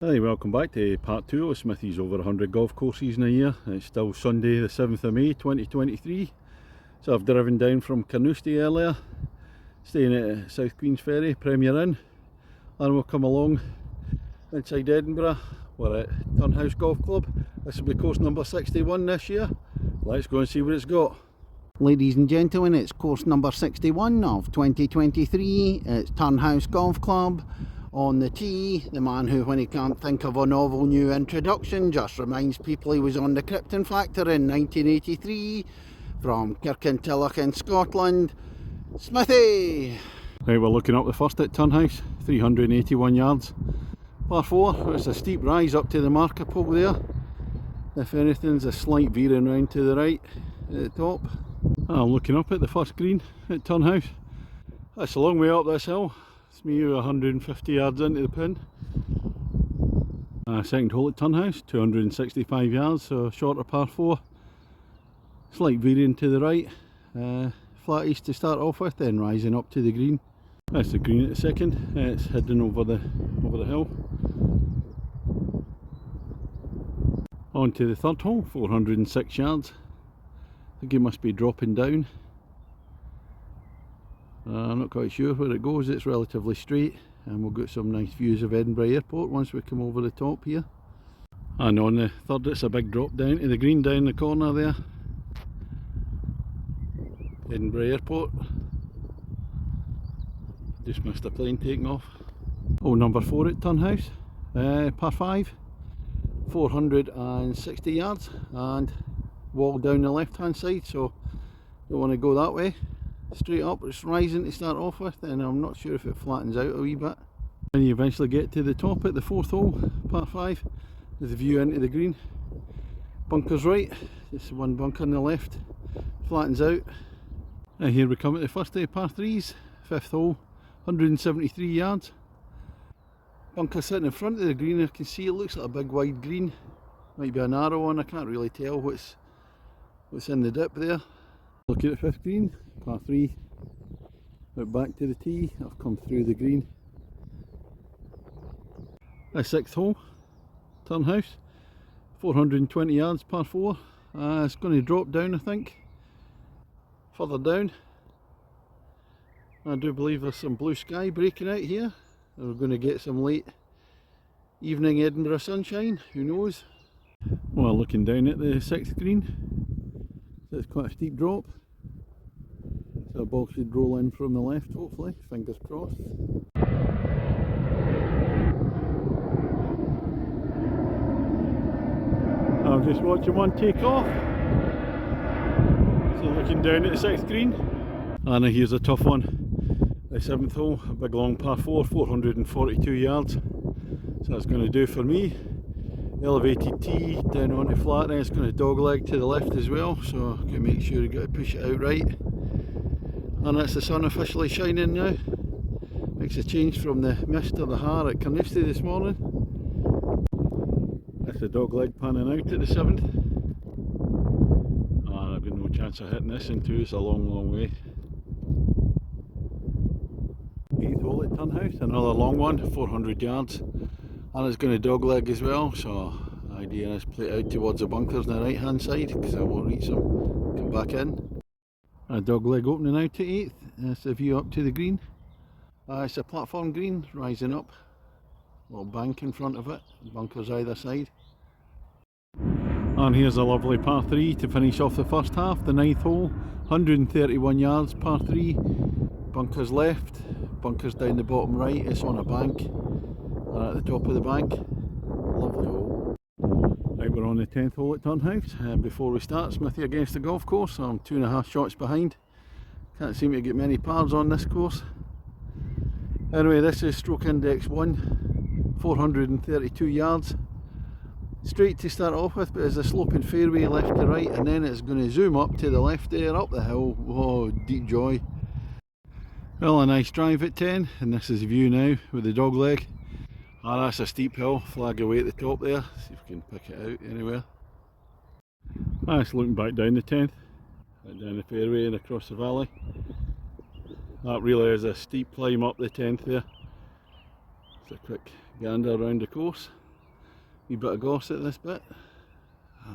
Hi, welcome back to part 2 of Smithy's over 100 golf courses in a year. It's still Sunday the 7th of May 2023. So I've driven down from Turnhouse earlier, staying at South Queensferry, Premier Inn, and we'll come along inside Edinburgh. We're at Turnhouse Golf Club. This will be course number 61 this year. Let's go and see what it's got. Ladies and gentlemen, it's course number 61 of 2023. It's Turnhouse Golf Club. On the tee, the man who, when he can't think of a novel new introduction, just reminds people he was on the Krypton Factor in 1983, from Kirkintilloch in Scotland, Smithy! Right, we're looking up the first at Turnhouse, 381 yards, par 4. It's a steep rise up to the marker pole there. If anything's a slight veering round to the right at the top. I'm looking up at the first green at Turnhouse. That's a long way up this hill. It's me 150 yards into the pin. Second hole at Turnhouse, 265 yards, so shorter par 4. Slight veering to the right. Flat east to start off with, then rising up to the green. That's the green at the second. It's heading over the hill. On to the third hole, 406 yards. I think it must be dropping down. I'm not quite sure where it goes. It's relatively straight, and we'll get some nice views of Edinburgh Airport once we come over the top here. And on the third, it's a big drop down to the green down the corner there. Edinburgh Airport. Just missed a plane taking off. Oh, number 4 at Turnhouse, par 5, 460 yards, and wall down the left hand side, so don't want to go that way. Straight up, it's rising to start off with, and I'm not sure if it flattens out a wee bit. And you eventually get to the top at the fourth hole, par 5, with the view into the green. Bunkers right, just one bunker on the left, flattens out. And here we come at the first day, par 3s, fifth hole, 173 yards. Bunker sitting in front of the green. I can see it looks like a big wide green. Might be a narrow one, I can't really tell what's in the dip there. Looking at the fifth green, par 3, out back to the tee. I've come through the green. A sixth hole, Turnhouse, 420 yards, par 4. It's going to drop down, I think, further down. I do believe there's some blue sky breaking out here. We're going to get some late evening Edinburgh sunshine, who knows. Well, looking down at the sixth green, so it's quite a steep drop. So the ball should roll in from the left, hopefully, fingers crossed. I'm just watching one take off. So looking down at the sixth green. And here's a tough one. The seventh hole, a big long par 4, 442 yards. So that's going to do for me. Elevated tee down onto flat, then it's going to dogleg to the left as well, so got to make sure you got to push it out right. And that's the sun officially shining now. Makes a change from the mist or the har at Turnhouse this morning. That's the dogleg panning out at the 7th. And I've got no chance of hitting this in 2, it's a long way. 8th hole at Turnhouse, another long one, 400 yards. And it's going to dogleg as well, so the idea is play it out towards the bunkers on the right hand side, because I won't reach them, come back in. A dogleg opening out to 8th, that's the view up to the green. It's a platform green, rising up, a little bank in front of it, bunkers either side. And here's a lovely par 3 to finish off the first half, the 9th hole, 131 yards, par 3, bunkers left, bunkers down the bottom right, it's on a bank. At the top of the bank, lovely hole. Right, we're on the 10th hole at Turnhouse. Before we start, Smithy against the golf course. I'm 2.5 shots behind. Can't seem to get many pars on this course. Anyway, this is stroke index 1, 432 yards. Straight to start off with, but it's a sloping fairway left to right, and then it's going to zoom up to the left there, up the hill. Oh, deep joy. Well, a nice drive at 10, and this is the view now with the dog leg. Ah, that's a steep hill, flag away at the top there, see if we can pick it out anywhere. It's looking back down the 10th, right down the fairway and across the valley. That really is a steep climb up the 10th there. It's a quick gander around the course. Wee bit of gorse at this bit,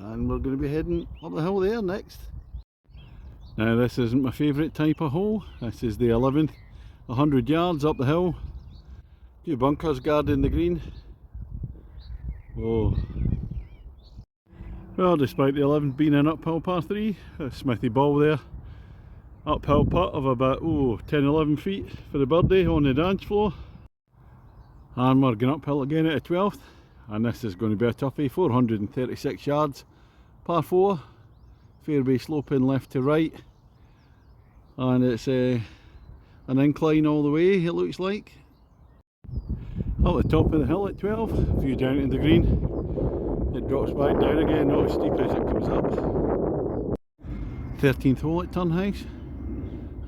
and we're going to be heading up the hill there next. Now this isn't my favourite type of hole. This is the 11th, 100 yards up the hill. Few bunkers guarding the green. Oh. Well, despite the 11th being an uphill par 3, a Smithy ball there. Uphill putt of about 10-11 feet for the birdie on the dance floor. And we're going uphill again at the 12th. And this is going to be a toughie, 436 yards, par 4. Fairway sloping left to right. And it's an incline all the way, it looks like. Up the top of the hill at 12, view down to the green. It drops back down again, not as steep as it comes up. 13th hole at Turnhouse.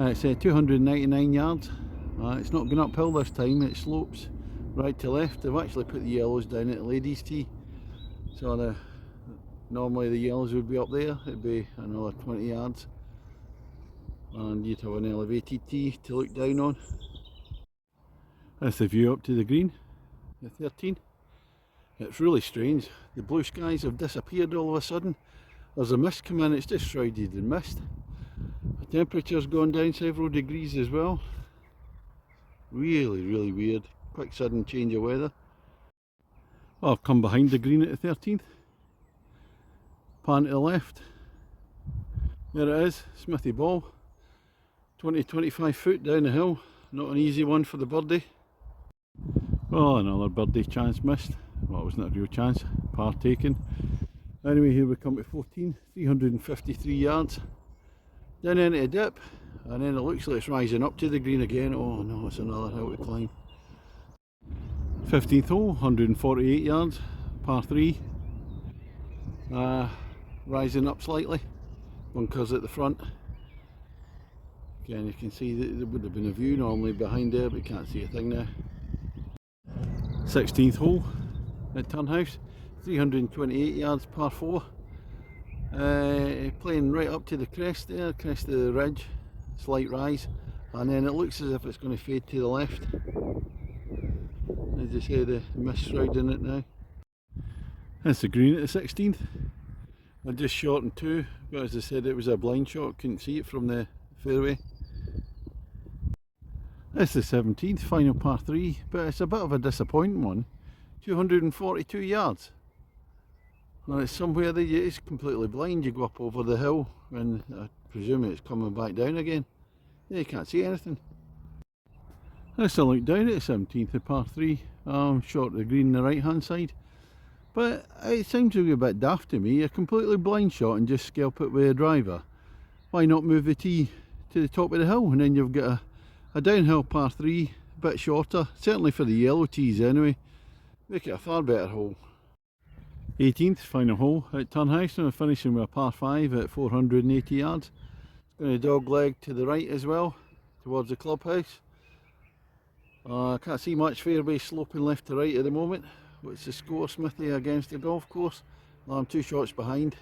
It's 299 yards. It's not going uphill this time, it slopes right to left. They've actually put the yellows down at the ladies' tee. So normally the yellows would be up there, it'd be another 20 yards. And you'd have an elevated tee to look down on. That's the view up to the green, the 13. It's really strange. The blue skies have disappeared all of a sudden. There's a mist come in, it's just shrouded in mist. The temperature's gone down several degrees as well. Really, really weird. Quick sudden change of weather. Well, I've come behind the green at the 13th. Pan to the left. There it is, Smithy ball. 20-25 foot down the hill. Not an easy one for the birdie. Well, another birdie chance missed. Well, it wasn't a real chance, par taken. Anyway, here we come to 14, 353 yards. Down into a dip, and then it looks like it's rising up to the green again. Oh no, it's another hill to climb. 15th hole, 148 yards, par 3. Rising up slightly, bunkers at the front. Again, you can see that there would have been a view normally behind there, but you can't see a thing now. 16th hole at Turnhouse, 328 yards, par 4. Playing right up to the crest there, crest of the ridge, slight rise, and then it looks as if it's going to fade to the left. As you say, the mist shrouding it now. That's the green at the 16th. I just shortened 2, but as I said, it was a blind shot, couldn't see it from the fairway. That's the 17th, final par 3, but it's a bit of a disappointing one. 242 yards. Well, it's somewhere that it's completely blind. You go up over the hill and I presume it's coming back down again. Yeah, you can't see anything. Let's look down at the 17th of par 3. Short of the green on the right hand side. But it seems to be a bit daft to me. A completely blind shot and just scalp it with a driver. Why not move the tee to the top of the hill, and then you've got a downhill par 3, a bit shorter, certainly for the yellow tees anyway. Make it a far better hole. 18th, final hole at Turnhouse, and we're finishing with a par 5 at 480 yards. It's going to dog leg to the right as well, towards the clubhouse. I can't see much fairway sloping left to right at the moment. What's the score, Smithy, against the golf course? Well, I'm 2 shots behind.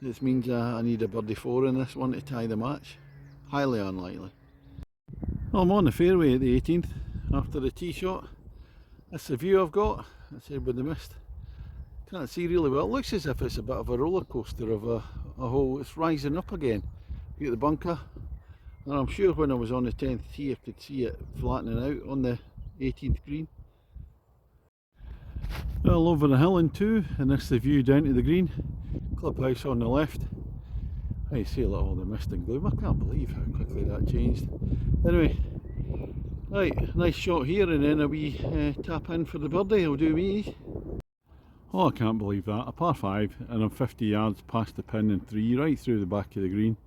This means I need a birdie 4 in this one to tie the match. Highly unlikely. Well, I'm on the fairway at the 18th after the tee shot. That's the view I've got. I said with the mist. Can't see really well. It looks as if it's a bit of a roller coaster of a hole. It's rising up again. You get the bunker. And I'm sure when I was on the 10th tee I could see it flattening out on the 18th green. Well, over the hill in 2, and this is the view down to the green. Clubhouse on the left. I see a lot of all the mist and gloom. I can't believe how quickly that changed. Anyway, right, nice shot here, and then a wee tap in for the birdie. It'll do me. Oh, I can't believe that. A par 5, and I'm 50 yards past the pin and 3, right through the back of the green.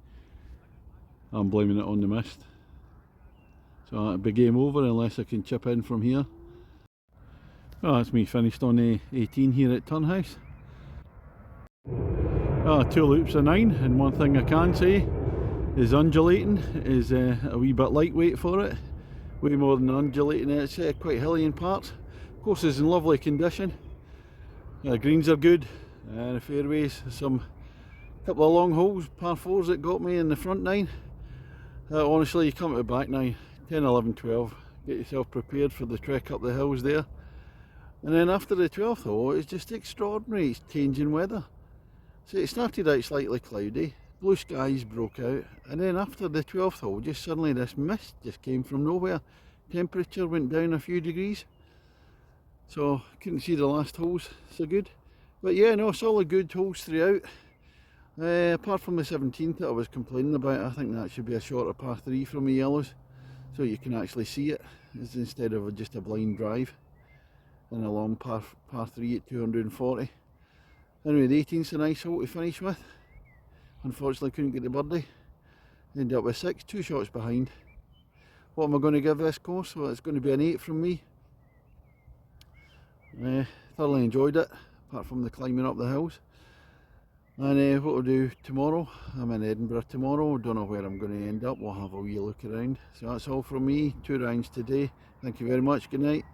I'm blaming it on the mist. So it'll be game over unless I can chip in from here. Well, that's me finished on the 18 here at Turnhouse. 2 loops of 9, and one thing I can say is undulating is a wee bit lightweight for it. Way more than undulating. It's quite hilly in parts. Course is in lovely condition. The greens are good, the fairways, some couple of long holes, par 4s that got me in the front 9. Honestly, you come to the back 9, 10, 11, 12, get yourself prepared for the trek up the hills there. And then after the 12th hole, it's just extraordinary. It's changing weather. So it started out slightly cloudy, blue skies broke out, and then after the 12th hole, just suddenly this mist just came from nowhere. Temperature went down a few degrees, so couldn't see the last holes so good. But yeah, no, solid good holes throughout. Apart from the 17th that I was complaining about, I think that should be a shorter par 3 from the yellows, so you can actually see it instead of just a blind drive and a long par 3 at 240. Anyway, the 18th's a nice hole to finish with. Unfortunately couldn't get the birdie. Ended up with 6, 2 shots behind. What am I going to give this course? Well, it's going to be an 8 from me. Thoroughly enjoyed it, apart from the climbing up the hills. And what we'll do tomorrow, I'm in Edinburgh tomorrow, don't know where I'm going to end up, we'll have a wee look around. So that's all from me, 2 rounds today. Thank you very much, good night.